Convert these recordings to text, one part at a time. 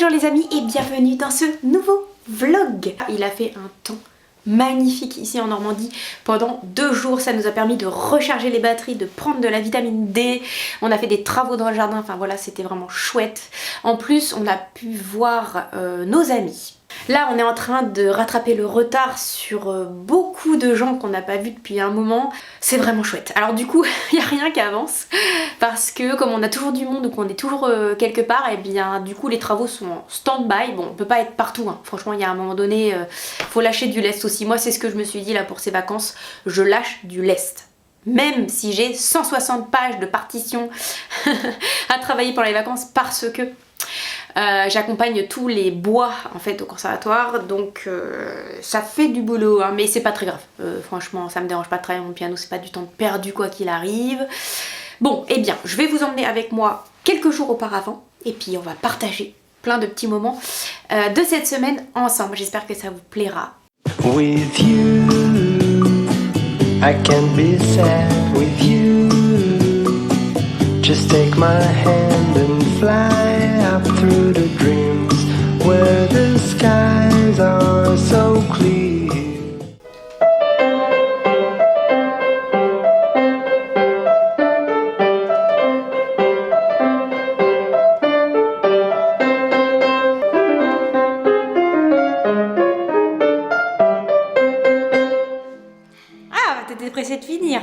Bonjour les amis et bienvenue dans ce nouveau vlog. Il a fait un temps magnifique ici en Normandie pendant 2 jours, ça nous a permis de recharger les batteries, de prendre de la vitamine D, on a fait des travaux dans le jardin, enfin voilà, c'était vraiment chouette. En plus on a pu voir nos amis. Là on est en train de rattraper le retard sur beaucoup de gens qu'on n'a pas vus depuis un moment. C'est vraiment chouette. Alors du coup il n'y a rien qui avance parce que comme on a toujours du monde ou qu'on est toujours quelque part, et bien du coup les travaux sont en stand-by. Bon on peut pas être partout hein. Franchement il y a un moment donné faut lâcher du lest aussi. Moi c'est ce que je me suis dit là pour ces vacances, je lâche du lest. Même si j'ai 160 pages de partitions à travailler pendant les vacances parce que j'accompagne tous les bois en fait au conservatoire, donc ça fait du boulot hein, mais c'est pas très grave, franchement ça me dérange pas de travailler mon piano, c'est pas du temps perdu quoi qu'il arrive. Bon et bien je vais vous emmener avec moi quelques jours auparavant et puis on va partager plein de petits moments de cette semaine ensemble, j'espère que ça vous plaira. With you, I can be sad with you. Just take my hand and fly up through the dreams where the skies are so clear. Ah, t'étais pressée de finir.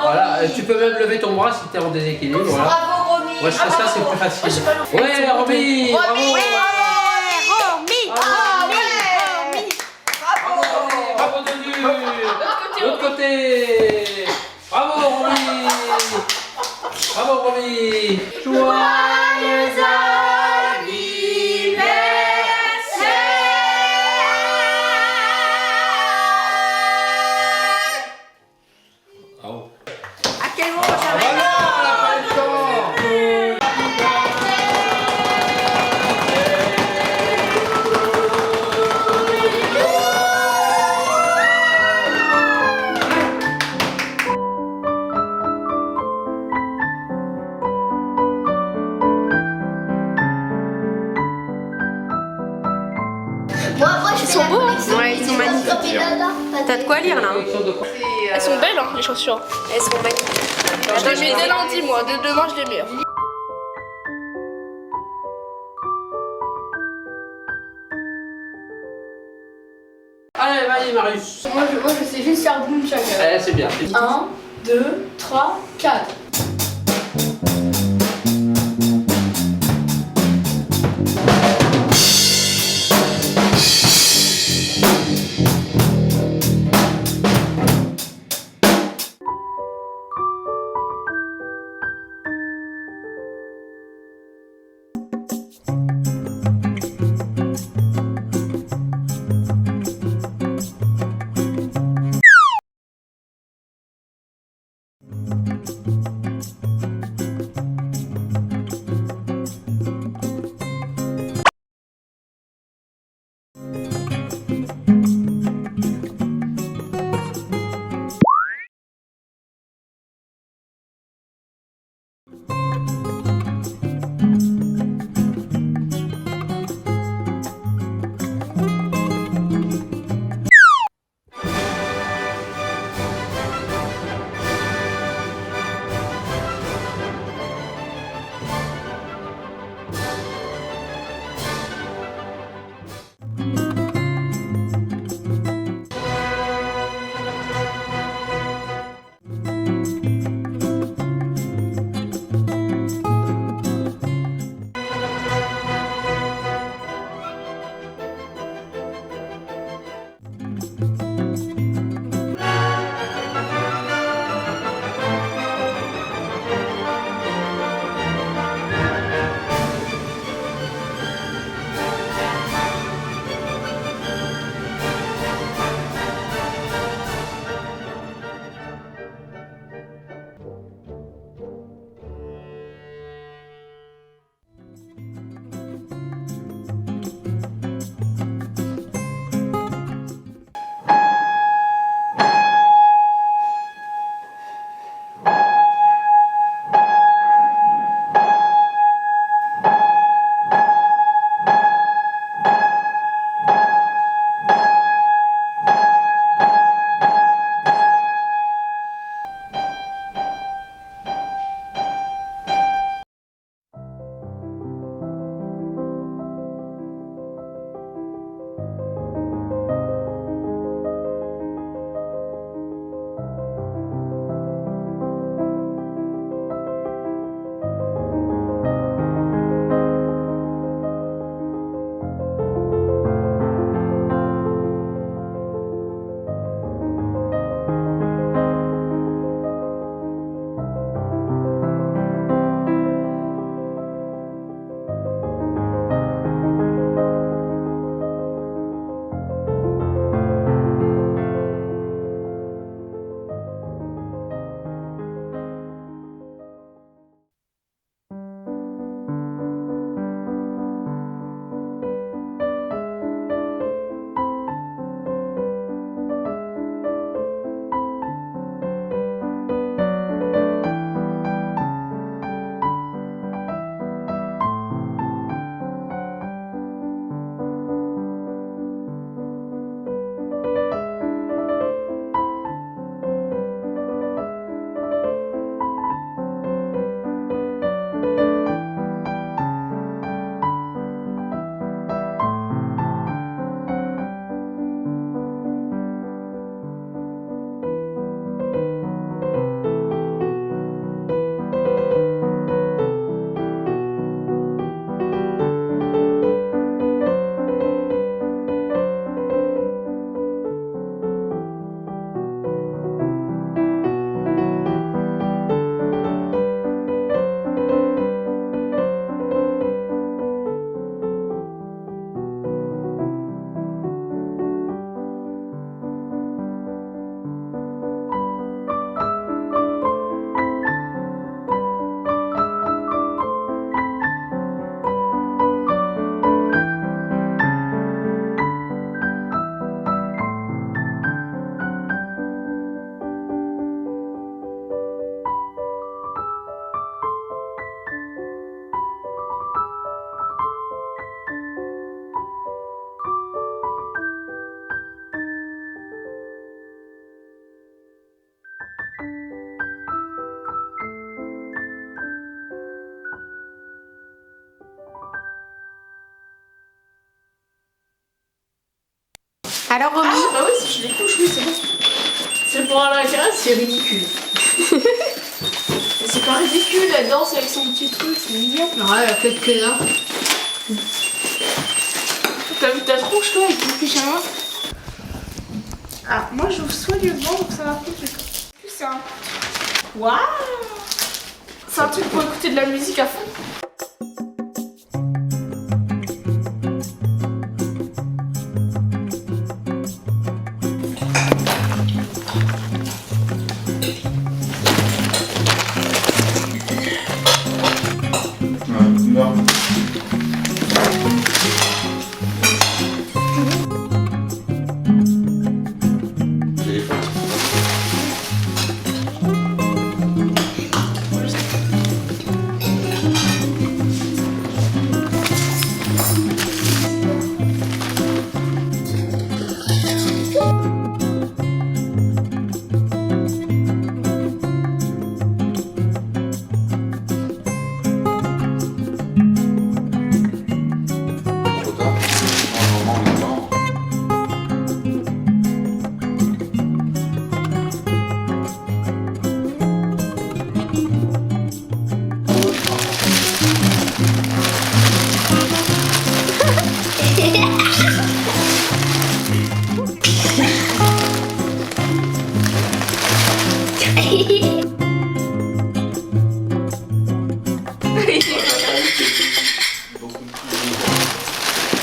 Voilà, tu peux même lever ton bras si t'es en déséquilibre. Voilà. Bravo Romy. Moi je fais ça, c'est plus facile. Ouais, Romy, bravo. Bravo Denis. L'autre côté. Bravo Romy. Bravo Romy. Joyeux Ils sont beaux hein. Ouais, ils sont magnifiques. T'as de quoi lire là hein. Elles sont belles hein, les chaussures. Elles sont magnifiques. Je les mets dès lundi moi, dès demain je les mets. Allez, vas-y Marius. Moi je sais juste faire boum chacun. Allez, c'est bien. 1, 2, 3, 4. Alors Romy? Ah bah oui, si je les couche, oui c'est bon. C'est pour un laquelle, c'est ridicule. C'est pas ridicule, elle danse avec son petit truc, c'est mignon. Ouais, la tête qu'elle a. T'as vu ta tronche toi avec ton pyjama? Ah, moi j'ouvre soit du vent donc ça va plus. C'est un... Waouh! C'est un truc pour écouter de la musique à fond. Non. Trop tard. Normalement, on est mort.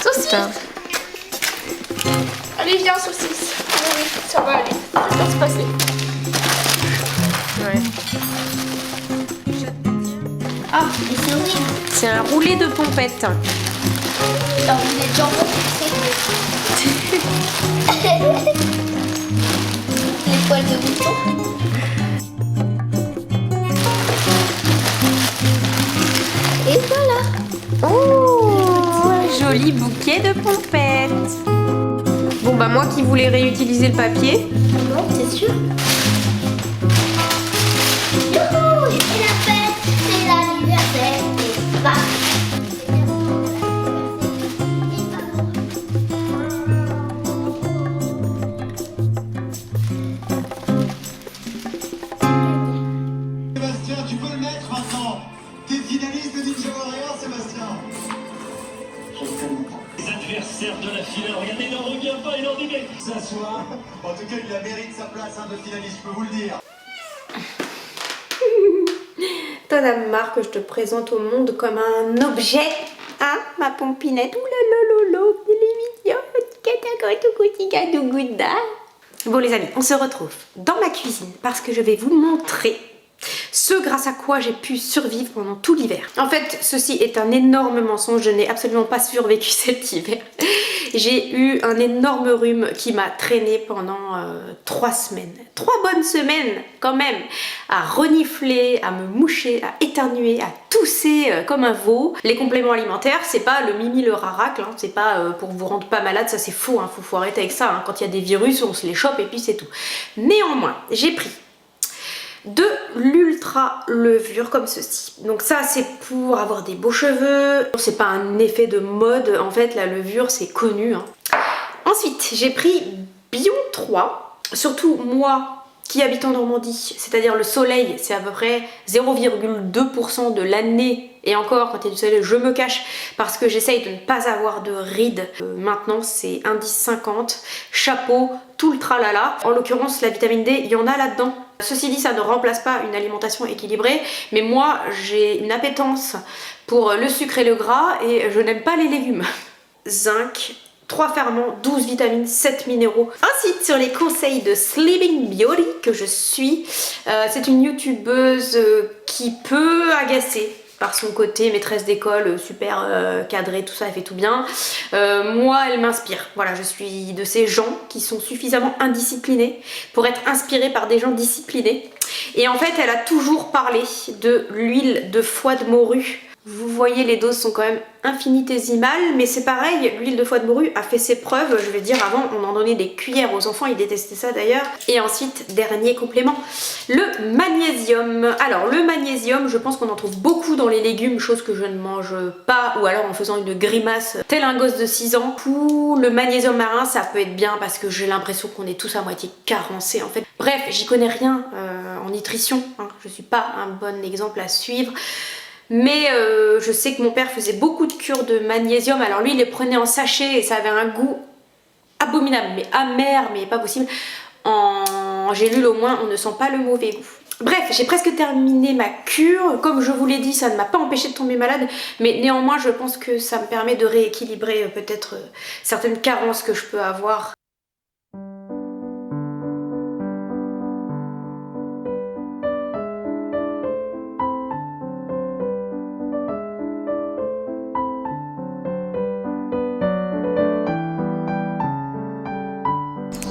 Saucisse! Allez, viens, saucisse. Oui, oui, ça va aller. Ça va se passer. Ouais. Ah, et c'est horrible. C'est un roulé de pompettes. Alors, vous êtes jambon, les poils de mouton. Et voilà. Oh, joli bouquet de pompettes. Bon bah moi qui voulais réutiliser le papier. Non, c'est sûr. Youhou, c'est la fête, c'est l'anniversaire. Et bah. Sébastien, tu peux le mettre maintenant. T'es finaliste de Ninja Warrior, Sébastien. Les adversaires de la finale, regardez, il n'en revient pas, il en dit mais... S'assoit. En tout cas, il a mérite sa place de finaliste, je peux vous le dire. T'en as marre que je te présente au monde comme un objet, hein, ma pompinette. Oulalololo, il est mignon. Bon les amis, on se retrouve dans ma cuisine parce que je vais vous montrer ce grâce à quoi j'ai pu survivre pendant tout l'hiver. En fait, ceci est un énorme mensonge, je n'ai absolument pas survécu cet hiver. J'ai eu un énorme rhume qui m'a traîné pendant 3 semaines. 3 bonnes semaines quand même, à renifler, à me moucher, à éternuer, à tousser comme un veau. Les compléments alimentaires, c'est pas le mimi le raracle, hein, c'est pas pour vous rendre pas malade, ça c'est faux, hein, faut arrêter avec ça. Hein. Quand il y a des virus, on se les chope et puis c'est tout. Néanmoins, j'ai pris de l'ultra levure comme ceci. Donc ça c'est pour avoir des beaux cheveux, c'est pas un effet de mode, en fait la levure c'est connu. Hein. Ensuite j'ai pris Bion 3, surtout moi qui habite en Normandie, c'est-à-dire le soleil c'est à peu près 0,2% de l'année. Et encore, quand il y a du soleil, je me cache parce que j'essaye de ne pas avoir de rides. Maintenant, c'est indice 50, chapeau, tout le tralala. En l'occurrence, la vitamine D, il y en a là-dedans. Ceci dit, ça ne remplace pas une alimentation équilibrée, mais moi, j'ai une appétence pour le sucre et le gras et je n'aime pas les légumes. Zinc, 3 ferments, 12 vitamines, 7 minéraux. Ensuite, sur les conseils de Sleeping Beauty que je suis, c'est une youtubeuse qui peut agacer par son côté maîtresse d'école, super cadrée, tout ça, elle fait tout bien. Moi, elle m'inspire. Voilà, je suis de ces gens qui sont suffisamment indisciplinés pour être inspirés par des gens disciplinés. Et en fait, elle a toujours parlé de l'huile de foie de morue Vous voyez, les doses sont quand même infinitésimales, mais c'est pareil, l'huile de foie de morue a fait ses preuves. Je veux dire, avant, on en donnait des cuillères aux enfants, ils détestaient ça d'ailleurs. Et ensuite, dernier complément, le magnésium. Alors, le magnésium, je pense qu'on en trouve beaucoup dans les légumes, chose que je ne mange pas, ou alors en faisant une grimace, tel un gosse de 6 ans. Ou le magnésium marin, ça peut être bien parce que j'ai l'impression qu'on est tous à moitié carencés en fait. Bref, j'y connais rien en nutrition, hein. Je suis pas un bon exemple à suivre. Mais je sais que mon père faisait beaucoup de cures de magnésium. Alors lui il les prenait en sachet et ça avait un goût abominable, mais amer, mais pas possible. En gélule au moins on ne sent pas le mauvais goût. Bref, j'ai presque terminé ma cure. Comme je vous l'ai dit, ça ne m'a pas empêché de tomber malade, mais néanmoins je pense que ça me permet de rééquilibrer peut-être certaines carences que je peux avoir.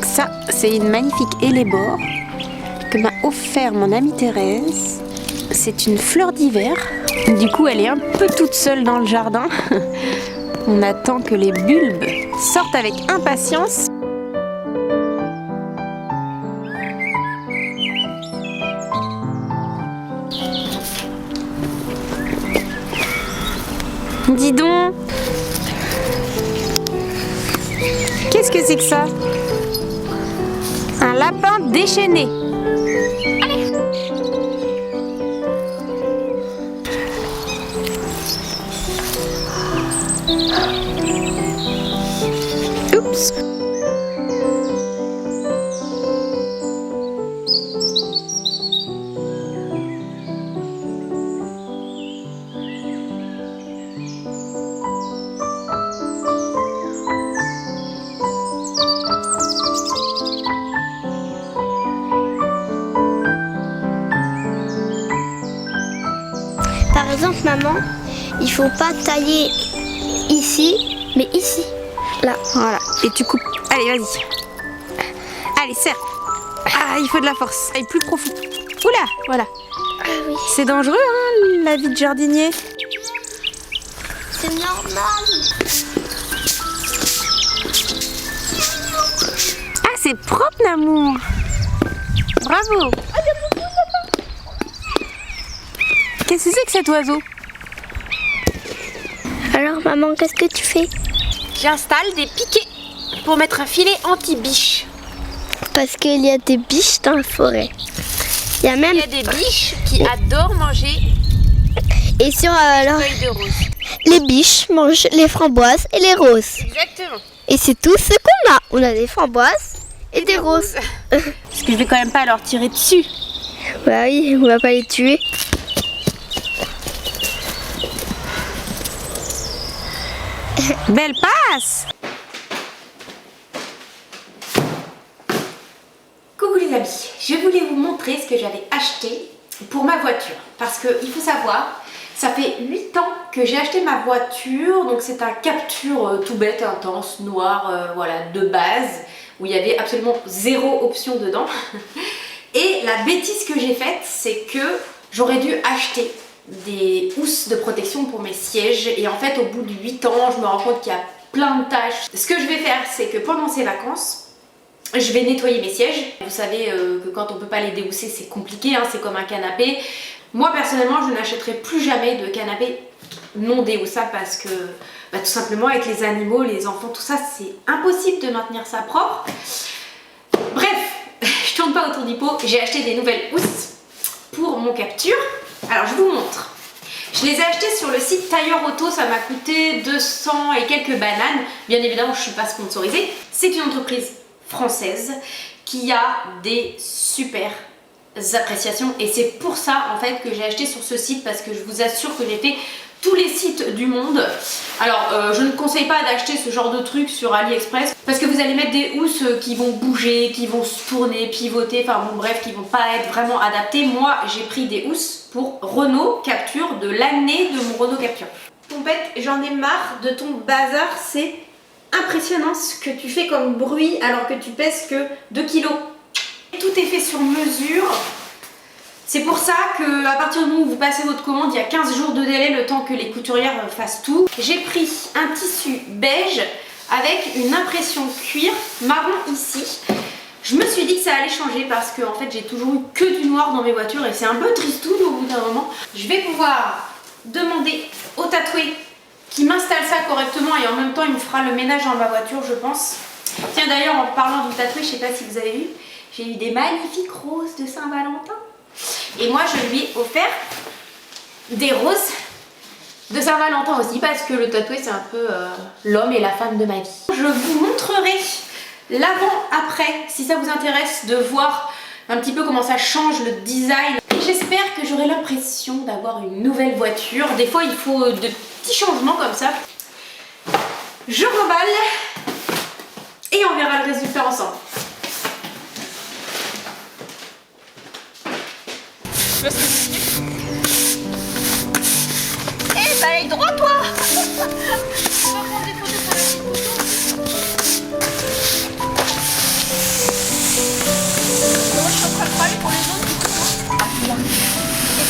Ça, c'est une magnifique hellebore que m'a offert mon amie Thérèse. C'est une fleur d'hiver. Du coup, elle est un peu toute seule dans le jardin. On attend que les bulbes sortent avec impatience. Dis donc! Qu'est-ce que c'est que ça? Un lapin déchaîné. Allez. Oups. Par exemple, maman, il faut pas tailler ici, mais ici. Là. Voilà. Et tu coupes. Allez, vas-y. Allez, serre. Ah, il faut de la force. Allez, plus profond. Oula, voilà. Ah oui. C'est dangereux, hein, la vie de jardinier. C'est normal. Ah, c'est propre, l'amour. Bravo. Qu'est-ce que c'est que cet oiseau? Alors, maman, qu'est-ce que tu fais? J'installe des piquets pour mettre un filet anti-biche. Parce qu'il y a des biches dans la forêt. Il y a même. Il y a des biches qui adorent manger Et sur alors, les feuilles de rose. les biches mangent les framboises et les roses. Exactement. Et c'est tout ce qu'on a. On a des framboises et des roses. Parce que je vais quand même pas leur tirer dessus. Bah oui, on va pas les tuer. Belle passe! Coucou les amis, je voulais vous montrer ce que j'avais acheté pour ma voiture. Parce qu'il faut savoir, ça fait 8 ans que j'ai acheté ma voiture. Donc c'est un Capture tout bête, intense, noir, voilà, de base, où il y avait absolument zéro option dedans. Et la bêtise que j'ai faite, c'est que j'aurais dû acheter des housses de protection pour mes sièges, et en fait au bout de 8 ans je me rends compte qu'il y a plein de tâches. Ce que je vais faire, c'est que pendant ces vacances je vais nettoyer mes sièges. Vous savez que quand on peut pas les déhousser c'est compliqué, hein, c'est comme un canapé. Moi personnellement je n'achèterai plus jamais de canapé non déhoussable parce que tout simplement avec les animaux, les enfants, tout ça c'est impossible de maintenir ça propre. Bref, je tourne pas autour du pot, j'ai acheté des nouvelles housses pour mon Capture. Alors je vous montre. Je les ai achetées sur le site Tailleur Auto, ça m'a coûté 200 et quelques bananes. Bien évidemment je ne suis pas sponsorisée. C'est une entreprise française qui a des super appréciations. Et c'est pour ça en fait que j'ai acheté sur ce site, parce que je vous assure que j'ai fait tous les sites du monde. Alors je ne conseille pas d'acheter ce genre de truc sur AliExpress parce que vous allez mettre des housses qui vont bouger, qui vont se tourner, pivoter, enfin bon bref, qui vont pas être vraiment adaptées. Moi j'ai pris des housses pour Renault Capture, de l'année de mon Renault Capture. Pompette, j'en ai marre de ton bazar, c'est impressionnant ce que tu fais comme bruit alors que tu pèses que 2 kilos. Tout est fait sur mesure. C'est pour ça que à partir du moment où vous passez votre commande, il y a 15 jours de délai le temps que les couturières fassent tout. J'ai pris un tissu beige avec une impression cuir marron ici. Je me suis dit que ça allait changer parce que en fait j'ai toujours eu que du noir dans mes voitures et c'est un peu tristoun au bout d'un moment. Je vais pouvoir demander au tatoué qui m'installe ça correctement et en même temps il me fera le ménage dans ma voiture, je pense. Tiens, d'ailleurs, en parlant du tatoué, je sais pas si vous avez vu, j'ai eu des magnifiques roses de Saint-Valentin. Et moi, je lui ai offert des roses de Saint-Valentin aussi parce que le tatoué, c'est un peu l'homme et la femme de ma vie. Je vous montrerai l'avant-après si ça vous intéresse de voir un petit peu comment ça change le design. J'espère que j'aurai l'impression d'avoir une nouvelle voiture. Des fois, il faut de petits changements comme ça. Je remballe et on verra le résultat ensemble. Eh bah, allez droit, toi.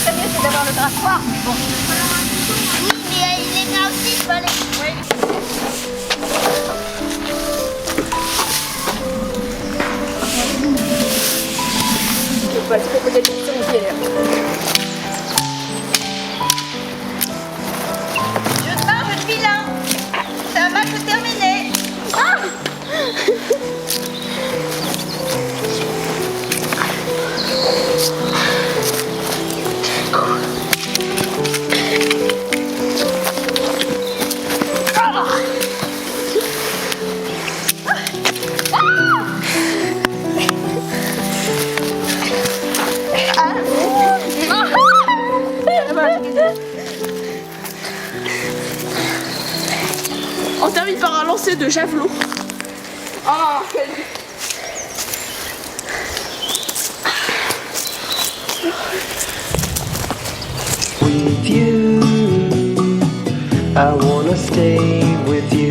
C'est mieux, c'est d'avoir le graffoir. Bon. Oui, mais il est bien aussi, je peux aller. Je te marche, je te vilain. C'est un match terminé. Ah. On termine par un lancer de javelot. Oh, With you, I wanna stay with you.